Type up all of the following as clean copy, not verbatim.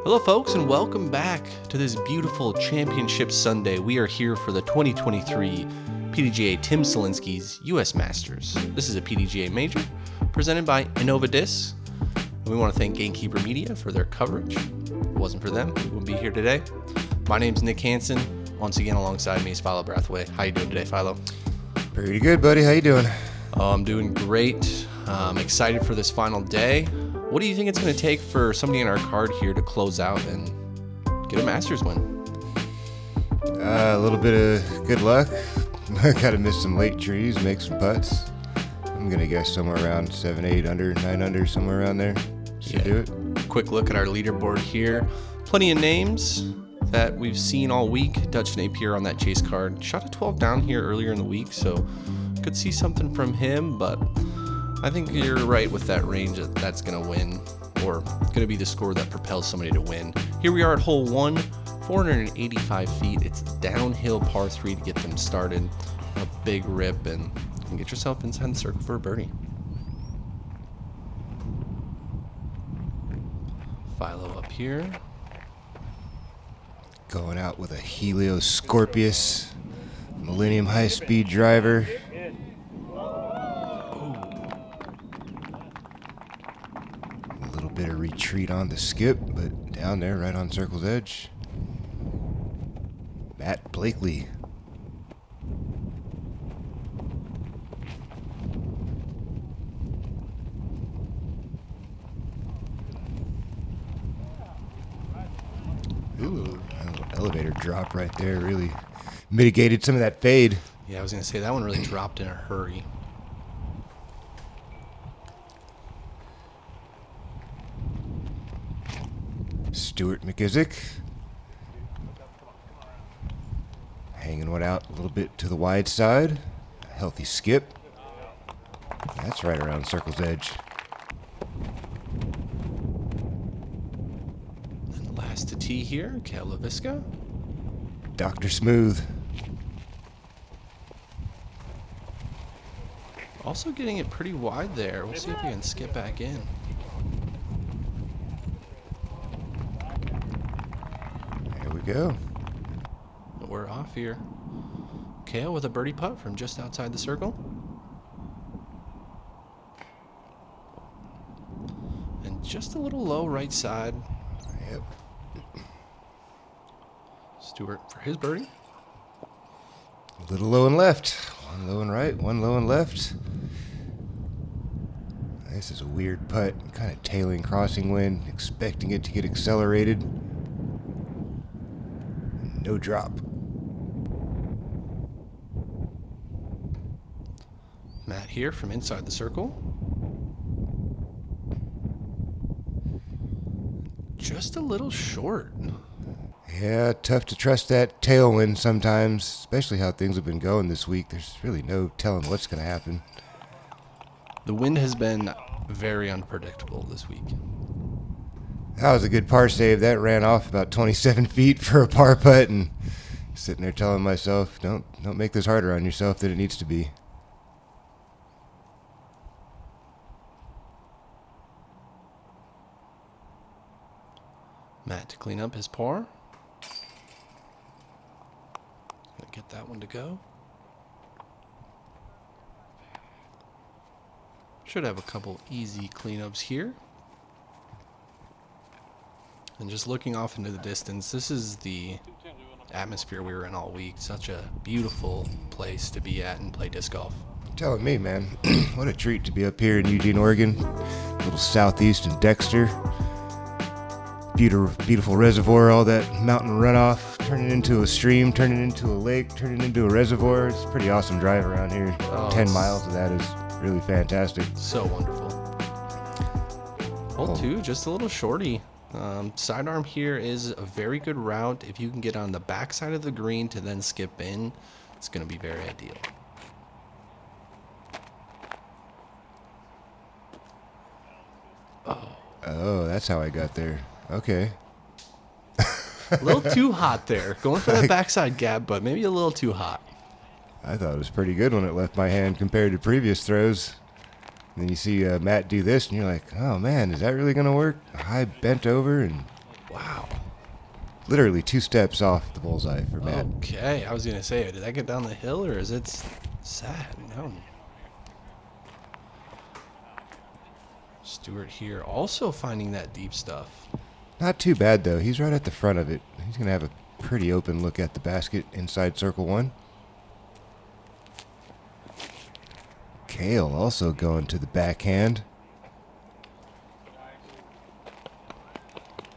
Hello folks, and welcome back to this beautiful Championship Sunday. We are here for the 2023 PDGA Tim Selinski's U.S. Masters. This is a PDGA Major presented by Innova Discs. And we want to thank Gatekeeper Media for their coverage. If it wasn't for them, we wouldn't be here today. My name's Nick Hanson. Once again, alongside me is Philo Brathwaite. How you doing today, Philo? Pretty good, buddy. How you doing? Oh, I'm doing great. I'm excited for this final day. What do you think it's going to take for somebody in our card here to close out and get a Masters win? A little bit of good luck. Got to miss some late trees, make some putts. I'm going to guess somewhere around 7, 8 under, 9 under, somewhere around there. Should do it. Quick look at our leaderboard here. Plenty of names that we've seen all week. Dutch Napier on that chase card. Shot a 12 down here earlier in the week, so could see something from him, but I think you're right with that range that's going to win, or going to be the score that propels somebody to win. Here we are at hole 1, 485 feet. It's downhill par 3 to get them started. A big rip, and you can get yourself inside the circle for a birdie. Philo up here. Going out with a Helio Scorpius Millennium high-speed driver. Bit of retreat on the skip, but down there right on circle's edge. Matt Blakely. Ooh, a little elevator drop right there really mitigated some of that fade. Yeah, I was going to say that one really dropped in a hurry. Stewart McIsack hanging one out a little bit to the wide side. A healthy skip. That's right around circle's edge. And the last to tee here, Cale Leiviska. Dr. Smooth. Also getting it pretty wide there. We'll see if we can skip back in. Go. We're off here. Cale with a birdie putt from just outside the circle. And just a little low right side. Yep. Stewart for his birdie. A little low and left. One low and right, one low and left. This is a weird putt. Kind of tailing crossing wind, expecting it to get accelerated. No drop. Matt here from inside the circle. Just a little short. Yeah, tough to trust that tailwind sometimes, especially how things have been going this week. There's really no telling what's going to happen. The wind has been very unpredictable this week. That was a good par save. That ran off about 27 feet for a par putt, and sitting there telling myself, don't make this harder on yourself than it needs to be. Matt to clean up his par. Gonna get that one to go. Should have a couple easy cleanups here. And just looking off into the distance, this is the atmosphere we were in all week. Such a beautiful place to be at and play disc golf. Telling me, man, what a treat to be up here in Eugene, Oregon. A little southeast in Dexter. Beautiful reservoir, all that mountain runoff, turning into a stream, turning into a lake, turning into a reservoir. It's a pretty awesome drive around here. 10 miles of that is really fantastic. So wonderful. Hole 2, just a little shorty. Sidearm here is a very good route. If you can get on the back side of the green to then skip in, it's going to be very ideal. Oh, that's how I got there. Okay. A little too hot there. Going for that backside gap, but maybe a little too hot. I thought it was pretty good when it left my hand compared to previous throws. And then you see Matt do this, and you're like, oh, man, is that really going to work? High bent over and Wow. Literally 2 steps off the bullseye for Matt. Okay, I was going to say, did that get down the hill or is it sad? No. Stewart here also finding that deep stuff. Not too bad, though. He's right at the front of it. He's going to have a pretty open look at the basket inside circle 1. Cale also going to the backhand.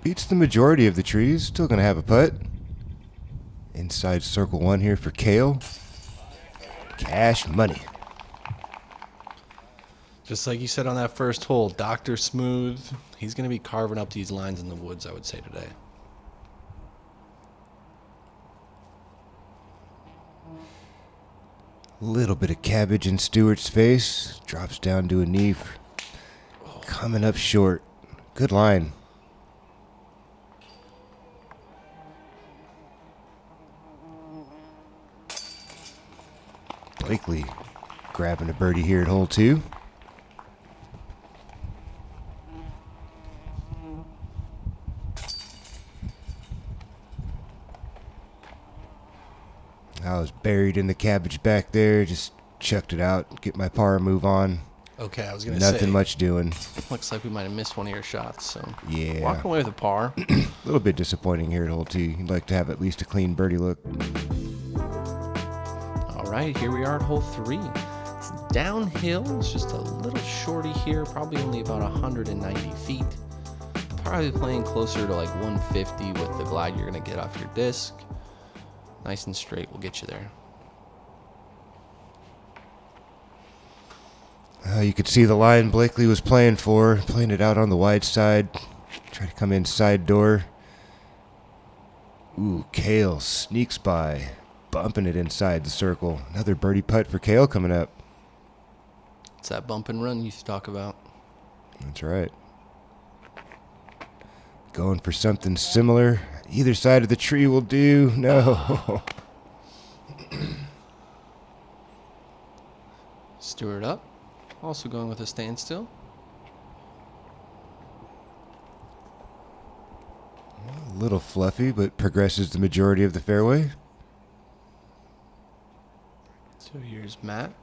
Beats the majority of the trees. Still going to have a putt. Inside circle 1 here for Cale. Cash money. Just like you said on that first hole, Dr. Smooth, he's going to be carving up these lines in the woods, I would say, today. Little bit of cabbage in Stewart's face. Drops down to a knee. Coming up short. Good line. Blakely grabbing a birdie here at hole 2. I was buried in the cabbage back there. Just chucked it out, get my par, move on. Okay, I was going to say. Nothing much doing. Looks like we might have missed one of your shots. So Yeah. walking away with a par. A little bit disappointing here at hole 2. You'd like to have at least a clean birdie look. All right, here we are at hole 3. It's downhill. It's just a little shorty here, probably only about 190 feet. Probably playing closer to like 150 with the glide you're going to get off your disc. Nice and straight will get you there. You could see the line Blakely was playing for. Playing it out on the wide side. Try to come in side door. Ooh, Cale sneaks by. Bumping it inside the circle. Another birdie putt for Cale coming up. It's that bump and run you used to talk about. That's right. Going for something similar. Either side of the tree will do. No. Stewart up. Also going with a standstill. A little fluffy, but progresses the majority of the fairway. So here's Matt.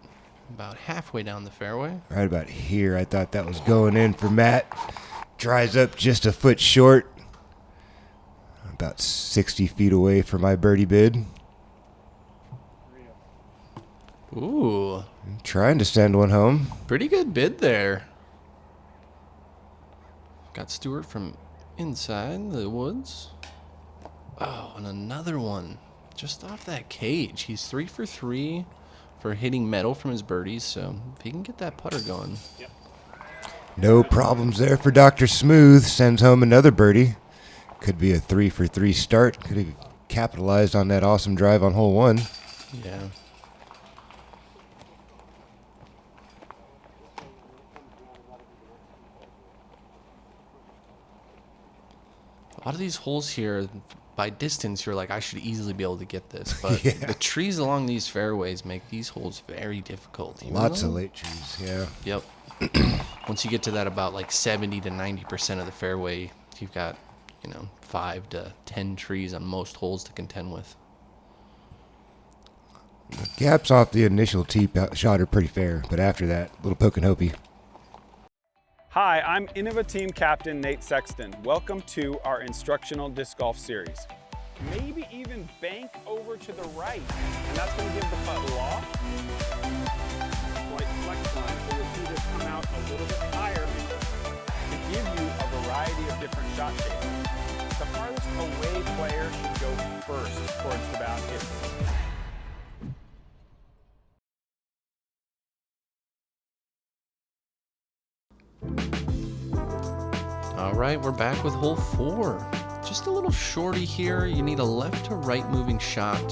About halfway down the fairway. Right about here. I thought that was going in for Matt. Dries up just a foot short. About 60 feet away from my birdie bid. Ooh. Trying to send one home. Pretty good bid there. Got Stewart from inside the woods. Oh, and another one. Just off that cage. He's 3 for 3 for hitting metal from his birdies. So if he can get that putter going. Yep. No problems there for Dr. Smooth. Sends home another birdie. Could be a 3 for 3 start. Could have capitalized on that awesome drive on hole 1. Yeah. A lot of these holes here, by distance, you're like, I should easily be able to get this. But Yeah. the trees along these fairways make these holes very difficult. Lots of late trees, yeah. Yep. Once you get to that about like 70 to 90% of the fairway, you've got, 5 to 10 trees on most holes to contend with. The gaps off the initial tee shot are pretty fair, but after that, a little poke and hopey. Hi, I'm Innova Team Captain Nate Sexton. Welcome to our instructional disc golf series. Maybe even bank over to the right, and that's going to give the putt loft. Slight flex line, so you'll see this come out a little bit higher to give you a variety of different shot shapes. The farthest away player should go first towards the basket. All right, we're back with hole 4. Just a little shorty here. You need a left to right moving shot.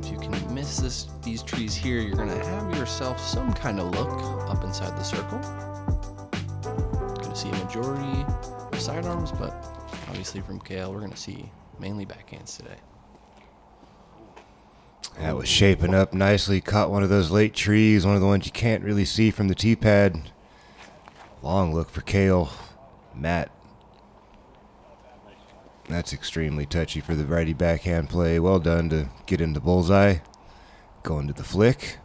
If you can miss these trees here, you're gonna have yourself some kind of look up inside the circle. Gonna see a majority of sidearms, but obviously from Cale, we're gonna see mainly backhands today. That was shaping up nicely. Caught one of those late trees, one of the ones you can't really see from the tee pad. Long look for Cale. Matt. That's extremely touchy for the righty backhand play. Well done to get into bullseye. Going to the flick.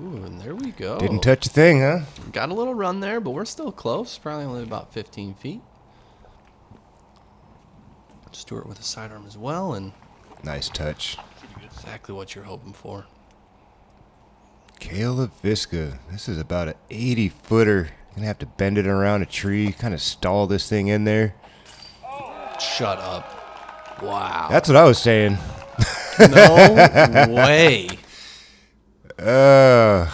Ooh, and there we go. Didn't touch a thing, huh? Got a little run there, but we're still close. Probably only about 15 feet. Stewart with a sidearm as well, and Nice touch. exactly what you're hoping for. Cale Leiviska. This is about an 80-footer. Gonna have to bend it around a tree, kind of stall this thing in there. Shut up. Wow. That's what I was saying. No way. I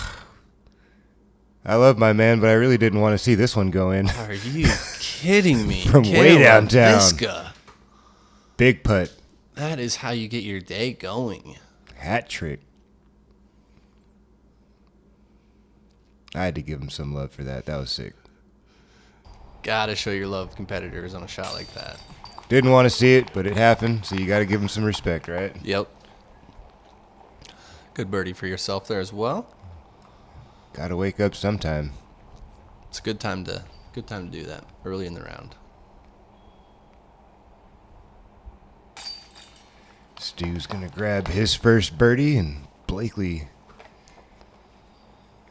love my man, but I really didn't want to see this one go in. Are you kidding me? From way Cale downtown. Leiviska. Big putt. That is how you get your day going. Hat trick. I had to give him some love for that. That was sick. Gotta show your love competitors on a shot like that. Didn't want to see it, but it happened, so you got to give him some respect, right? Yep. Good birdie for yourself there as well. Got to wake up sometime. It's a good time to do that early in the round. Stu's going to grab his first birdie, and Blakely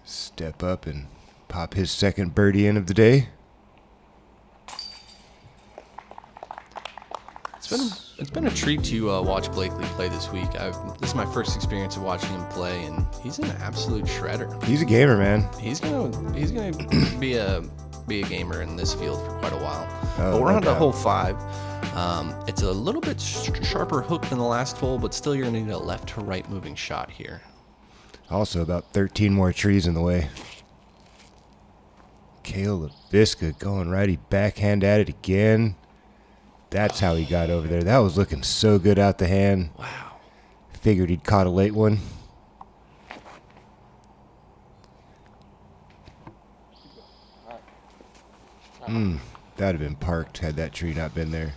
step up and pop his second birdie in of the day. It's been a treat to watch Blakely play this week. This is my first experience of watching him play, and he's an absolute shredder. He's a gamer, man. He's gonna be a gamer in this field for quite a while. Oh, But we're no on to doubt. hole 5. It's a little bit sharper hook than the last hole, but still you're gonna need a left to right moving shot here. Also about 13 more trees in the way. Cale Leiviska going righty backhand at it again. That's how he got over there. That was looking so good out the hand. Wow. Figured he'd caught a late one. That'd have been parked had that tree not been there.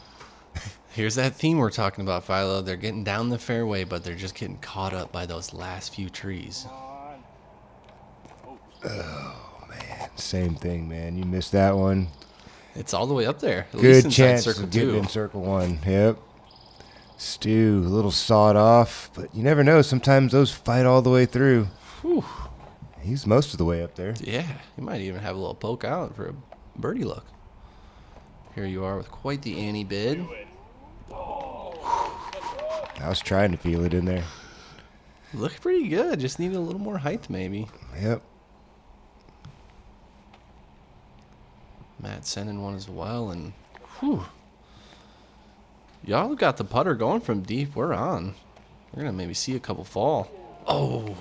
Here's that theme we're talking about, Philo. They're getting down the fairway, but they're just getting caught up by those last few trees. Same thing, man. You missed that one. It's all the way up there. At least Good inside chance circle of getting 2. in circle 1. Yep. Stu, a little sawed off, but you never know. Sometimes those fight all the way through. Whew. He's most of the way up there. Yeah, you might even have a little poke out for a birdie look. Here you are with quite the ante bid. I was trying to feel it in there. Look pretty good. Just need a little more height, maybe. Yep. Matt sending one as well, and whew. Y'all got the putter going from deep. We're on. We're gonna maybe see a couple fall. Oh.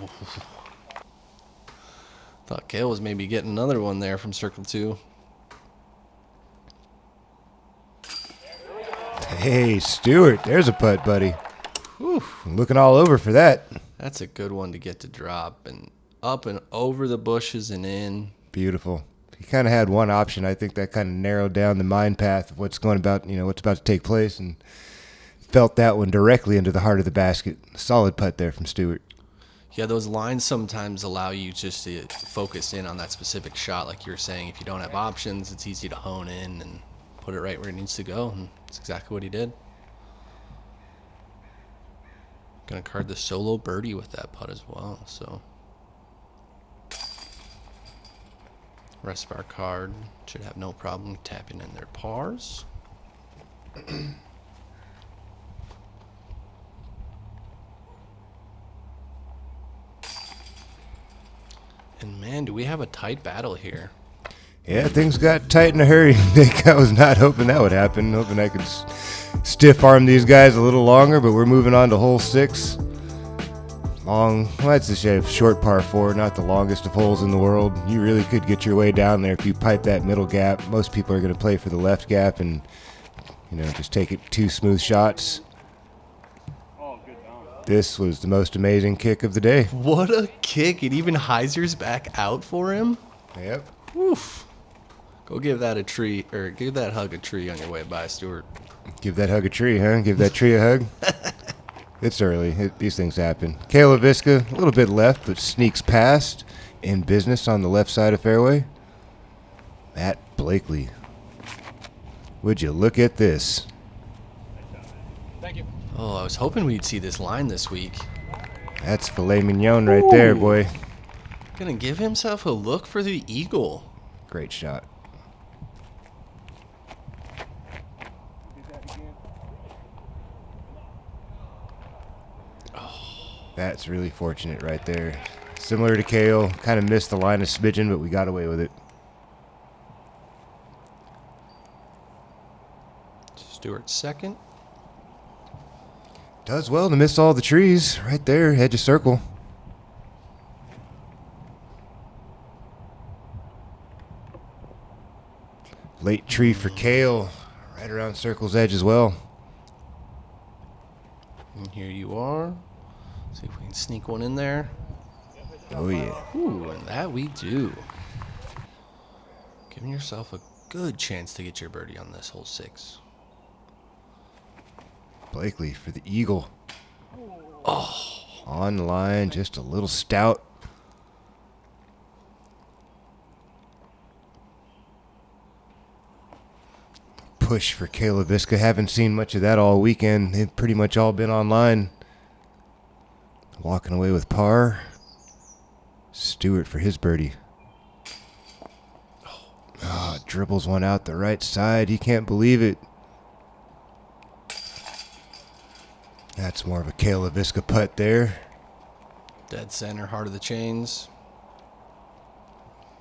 Thought Cale was maybe getting another one there from circle 2. Hey, Stewart, there's a putt, buddy. Whew. I'm looking all over for that. That's a good one to get to drop and up and over the bushes and in. Beautiful. He kind of had one option. I think that kind of narrowed down the mind path of what's about to take place, and felt that one directly into the heart of the basket. Solid putt there from Stewart. Yeah, those lines sometimes allow you just to focus in on that specific shot. Like you were saying, if you don't have options, it's easy to hone in and put it right where it needs to go, and that's exactly what he did. Gonna card the solo birdie with that putt as well, so. Rest of our card should have no problem tapping in their pars. And man, do we have a tight battle here. Yeah, things got tight in a hurry. I was not hoping that would happen. Hoping I could stiff arm these guys a little longer, but we're moving on to hole 6. It's a short par 4, not the longest of holes in the world. You really could get your way down there if you pipe that middle gap. Most people are going to play for the left gap and, just take it 2 smooth shots. This was the most amazing kick of the day. What a kick. It even hyzers back out for him. Yep. Woof. Go give that give that hug a tree on your way by, Stewart. Give that hug a tree, huh? Give that tree a hug. It's early. These things happen. Cale Leiviska, a little bit left, but sneaks past. in business on the left side of fairway. Matt Blakely. Would you look at this? Thank you. Oh, I was hoping we'd see this line this week. That's filet mignon right there, boy. Gonna give himself a look for the eagle. Great shot. That's really fortunate right there. Similar to Cale, kind of missed the line a smidgen, but we got away with it. Stewart second. Does well to miss all the trees right there, edge of circle. Late tree for Cale, right around circle's edge as well. And here you are. See if we can sneak one in there. Oh yeah. Ooh, and that we do. Giving yourself a good chance to get your birdie on this hole 6. Blakely for the eagle. Oh, on the line, just a little stout. Push for Cale Leiviska. Haven't seen much of that all weekend. They've pretty much all been online. Walking away with par. Stewart for his birdie. Oh, dribbles one out the right side. He can't believe it. That's more of a Cale Leiviska putt there. Dead center, heart of the chains.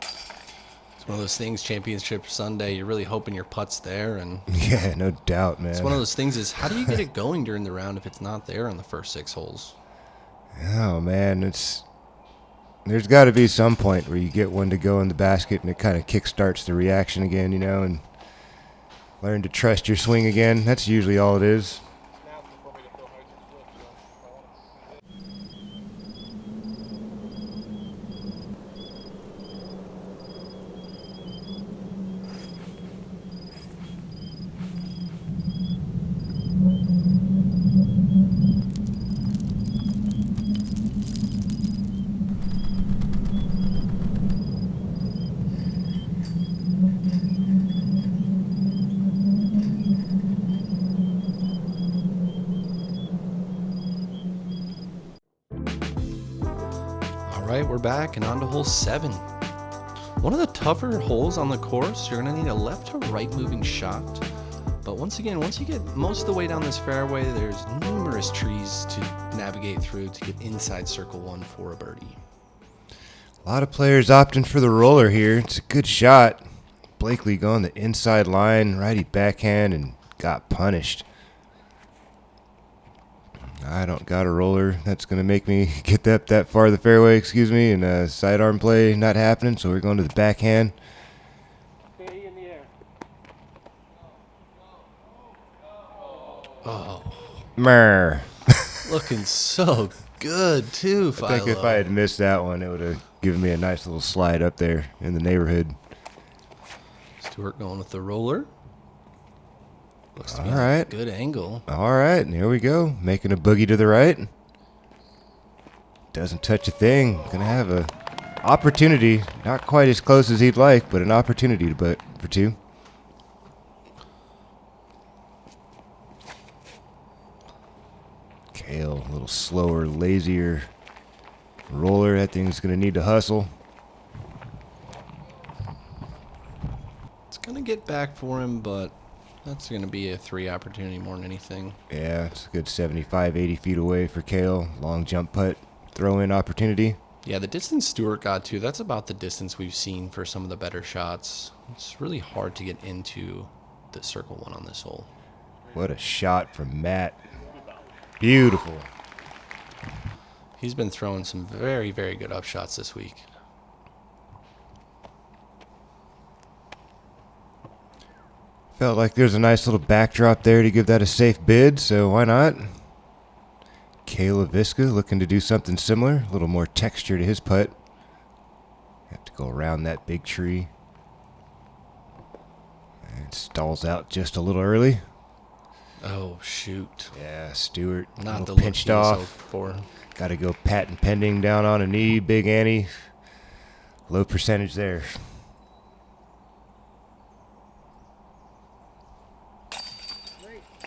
It's one of those things, Championship Sunday, you're really hoping your putt's there. And Yeah, no doubt, man. it's one of those things is, how do you get it going during the round if it's not there on the first 6 holes? Oh, man, there's got to be some point where you get one to go in the basket and it kind of kickstarts the reaction again, you know, and learn to trust your swing again. That's usually all it is. All right, we're back and on to hole 7. One of the tougher holes on the course. You're going to need a left to right moving shot. But once again, once you get most of the way down this fairway, there's numerous trees to navigate through to get inside circle 1 for a birdie. A lot of players opting for the roller here. It's a good shot. Blakely going the inside line, righty backhand, and got punished. I don't got a roller. That's going to make me get that far the fairway, and sidearm play not happening, so we're going to the backhand. Oh, Mer. looking so good too, Philo. I think if I had missed that one, it would have given me a nice little slide up there in the neighborhood. Stewart going with the roller. Looks to be All right. a good angle. All right, and here we go. Making a boogie to the right. Doesn't touch a thing. Gonna have a opportunity. Not quite as close as he'd like, but an opportunity to putt for 2. Cale, a little slower, lazier roller. That thing's gonna need to hustle. It's going to get back for him, but that's going to be a 3 opportunity more than anything. Yeah, it's a good 75, 80 feet away for Cale. Long jump putt, throw-in opportunity. Yeah, the distance Stewart got to, that's about the distance we've seen for some of the better shots. It's really hard to get into the circle 1 on this hole. What a shot from Matt. Beautiful. He's been throwing some very, very good up shots this week. Felt like there's a nice little backdrop there to give that a safe bid, so why not? Cale Leiviska looking to do something similar, a little more texture to his putt. Have to go around that big tree. And stalls out just a little early. Oh, shoot. Yeah, Stewart, Not the little pinched look he was off. hoping for. Got to go patent pending down on a knee, Big Annie. Low percentage there.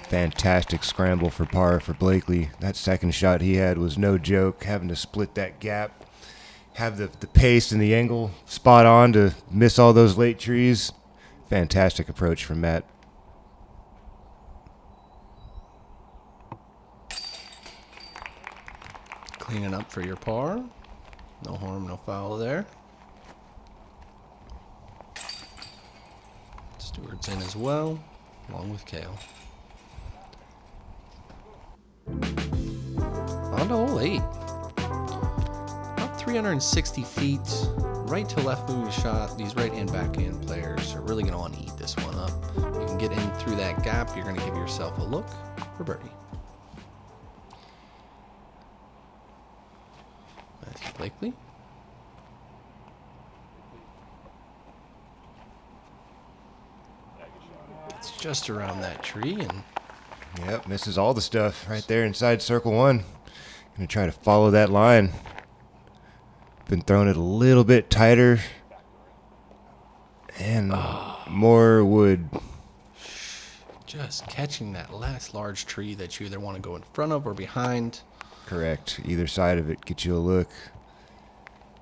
Fantastic scramble for par for Blakely. That second shot he had was no joke, having to split that gap, have the pace and the angle spot on to miss all those late trees. Fantastic approach from Matt. Cleaning up for your par. No harm, no foul there. Stewart's in as well, along with Cale. On to hole 8. About 360 feet, right to left moving shot. These right-hand, backhand players are really going to want to eat this one up. You can get in through that gap, you're going to give yourself a look for birdie. Matthew Blakely. It's just around that tree, and Yep, misses all the stuff right there inside circle 1. Gonna try to follow that line. Been throwing it a little bit tighter. And more wood. just catching that last large tree that you either want to go in front of or behind. Correct. Either side of it, get you a look.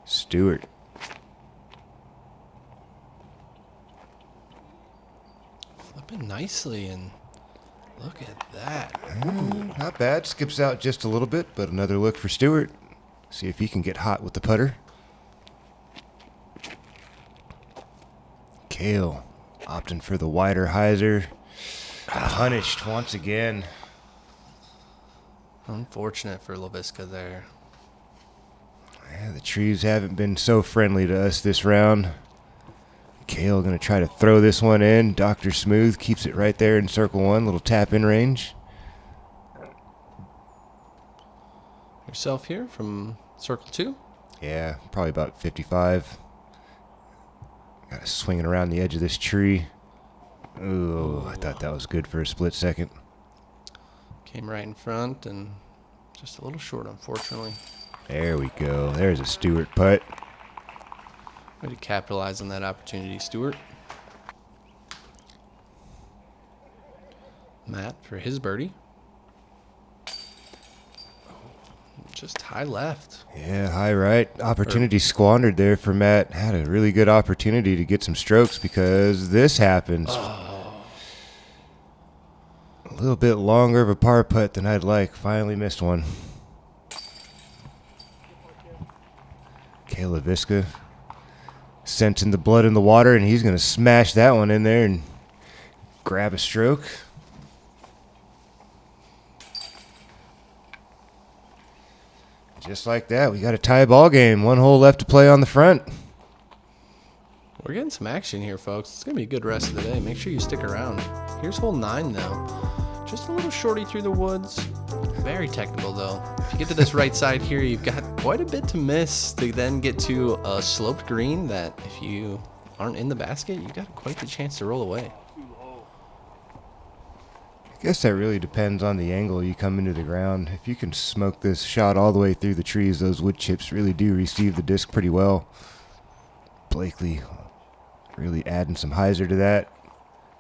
Stewart. Flipping nicely, and look at that. Not bad. Skips out just a little bit, but another look for Stewart. See if he can get hot with the putter. Cale opting for the wider hyzer. Punished once again. Unfortunate for Leiviska there. Yeah, the trees haven't been so friendly to us this round. Cale going to try to throw this one in. Dr. Smooth keeps it right there in circle 1. Little tap in range. Yourself here from circle 2. Yeah, probably about 55. Got to swing it around the edge of this tree. Ooh, I thought that was good for a split second. Came right in front and just a little short, unfortunately. There we go. There's a Stewart putt. Way to capitalize on that opportunity, Stewart. Matt for his birdie. Just high left. Yeah, high right. Opportunity squandered there for Matt. Had a really good opportunity to get some strokes because this happens. A little bit longer of a par putt than I'd like. Finally missed one. Cale Leiviska sensing the blood in the water, and he's going to smash that one in there and grab a stroke. Just like that, we got a tie ball game. 1 hole left to play on the front. We're getting some action here, folks. It's going to be a good rest of the day. Make sure you stick around. Here's hole 9, though. Just a little shorty through the woods. Very technical, though. If you get to this right side here, you've got quite a bit to miss to then get to a sloped green that if you aren't in the basket, you've got quite the chance to roll away. I guess that really depends on the angle you come into the ground. If you can smoke this shot all the way through the trees, those wood chips really do receive the disc pretty well. Blakely really adding some hyzer to that.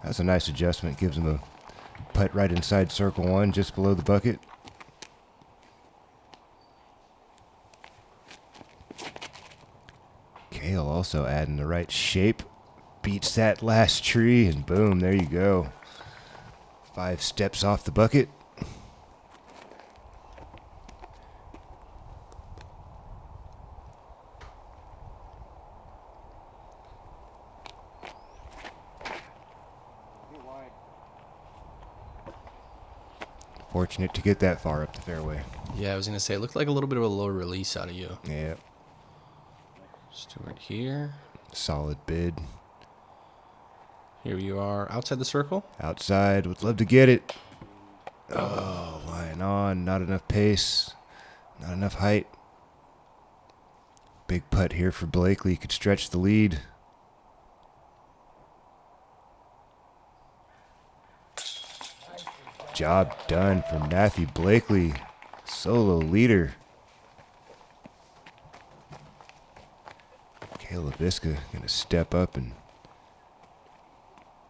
That's a nice adjustment. Gives him a putt right inside circle 1, just below the bucket. Cale also adding the right shape. Beats that last tree, and boom, there you go. 5 steps off the bucket. Fortunate to get that far up the fairway. Yeah, I was going to say, it looked like a little bit of a low release out of you. Yeah. Stewart here. Solid bid. Here you are outside the circle. Outside, would love to get it. Oh, lying on, not enough pace, not enough height. Big putt here for Blakely, could stretch the lead. Job done for Matthew Blakely, solo leader. Cale Cale Leiviska going to step up and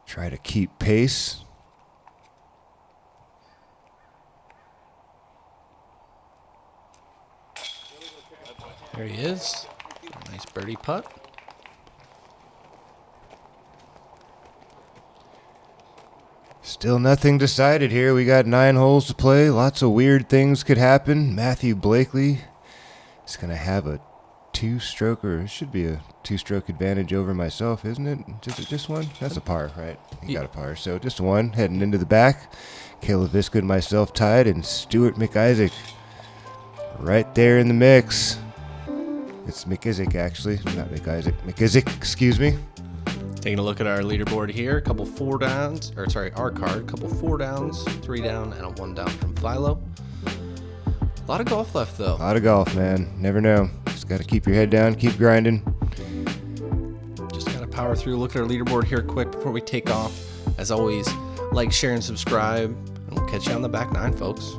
try to keep pace. There he is. A nice birdie putt. Still nothing decided here. We got 9 holes to play. Lots of weird things could happen. Matthew Blakely is going to have a 2-stroke, or it should be a 2-stroke advantage over myself, isn't it? Just one? That's a par, right? You got a par. So just one heading into the back. Cale Leiviska and myself tied, and Stewart McIsack right there in the mix. It's McIsack, actually, not McIsack. McIsack, excuse me. Taking a look at our leaderboard here, a couple 4 downs, or sorry, our card, a couple 4 downs, 3 down, and a 1 down from Philo. A lot of golf left, though. A lot of golf, man. Never know. Just got to keep your head down, keep grinding. Just got to power through, look at our leaderboard here quick before we take off. As always, like, share, and subscribe, and we'll catch you on the back 9, folks.